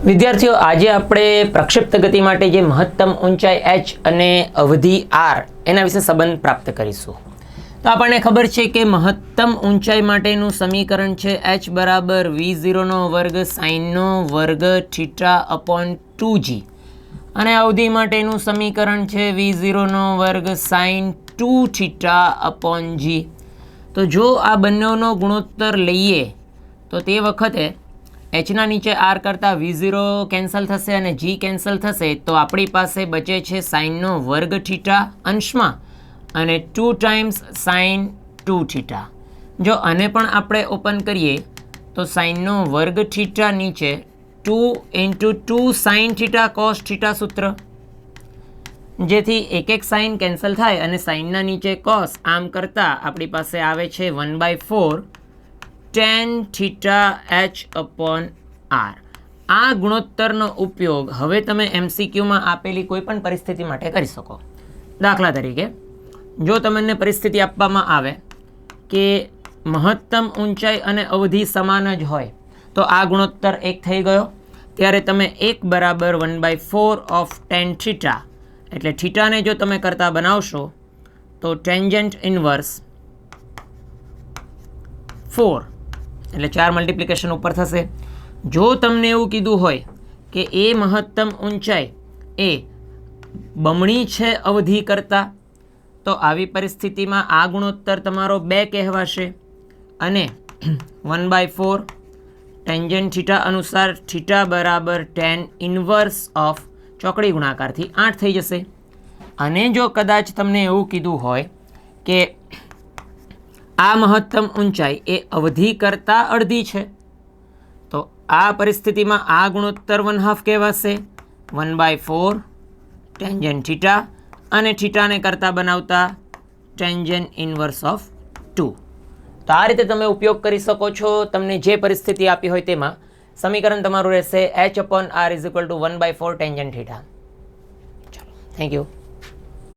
વિદ્યાર્થીઓ, આજે આપણે પ્રક્ષિપ્ત ગતિ માટે જે મહત્તમ ઊંચાઈ h અને અવધિ r એના વિશે સંબંધ પ્રાપ્ત કરીશું. તો આપણને ખબર છે કે મહત્તમ ઊંચાઈ માટેનું સમીકરણ છે h બરાબર v0 નો વર્ગ sin નો વર્ગ થીટા અપોન 2g અને અવધિ માટેનું સમીકરણ છે v0 નો વર્ગ sin 2 થીટા અપોન g. તો જો આ બંનેનો ગુણોત્તર લઈએ તો તે વખતે h ના નીચે r કરતાં v0 કેન્સલ થશે અને g કેન્સલ થશે, તો આપણી પાસે બચે છે sin નો વર્ગ થીટા અંશમાં અને 2 ટાઈમ્સ sin 2 થીટા. જો આને પણ આપણે ઓપન કરીએ તો sin નો વર્ગ થીટા નીચે 2 × 2 sin થીટા cos થીટા સૂત્ર, જેથી એક સાઇન કેન્સલ થાય અને સાઇનના નીચે cos, આમ કરતાં આપણી પાસે આવે છે 1/4 tan theta h upon r. આ ગુણોત્તરનો ઉપયોગ હવે તમે MCQમાં આપેલી કોઈ પણ પરિસ્થિતિ માટે કરી શકો. દાખલા તરીકે, જો તમને પરિસ્થિતિ આપવામાં આવે કે મહત્તમ ઊંચાઈ અને અવધિ સમાન જ હોય તો આ ગુણોત્તર 1 થઈ ગયો, ત્યારે તમે 1 બરાબર 1/4 ઓફ tan થીટા, એટલે થીટાને જો તમે કરતા બનાવશો તો ટેન્જન્ટ ઇન્વર્સ 4, એટલે 4 મલ્ટિપ્લિકેશન ઉપર થશે. જો તમને એવું કીધું હોય કે એ મહત્તમ ઊંચાઈ એ બમણી છે અવધિ કરતાં, તો આવી પરિસ્થિતિમાં આ ગુણોત્તર તમારો 2 કહેવાશે અને 1/4 ટેન્જન્ટ થીટા અનુસાર થીટા બરાબર tan ઇન્વર્સ ઓફ ચોકડી ગુણાકારથી 8 થઈ જશે. અને જો કદાચ તમને એવું કીધું હોય કે આ મહત્તમ ઊંચાઈ એ અવધિ કરતાં અડધી છે, તો આ પરિસ્થિતિમાં આ ગુણોત્તર 1/2 કહેવાશે. 1/4 ટેન્જન્ટ થીટા અને થીટાને કરતાં બનાવતા ટેન્જન્ટ ઇન્વર્સ ઓફ 2. તો આ રીતે તમે ઉપયોગ કરી શકો છો. તમને જે પરિસ્થિતિ આપી હોય તેમાં સમીકરણ તમારું રહેશે h upon r = 1/4 tangent theta. ચાલો, થેન્ક યુ.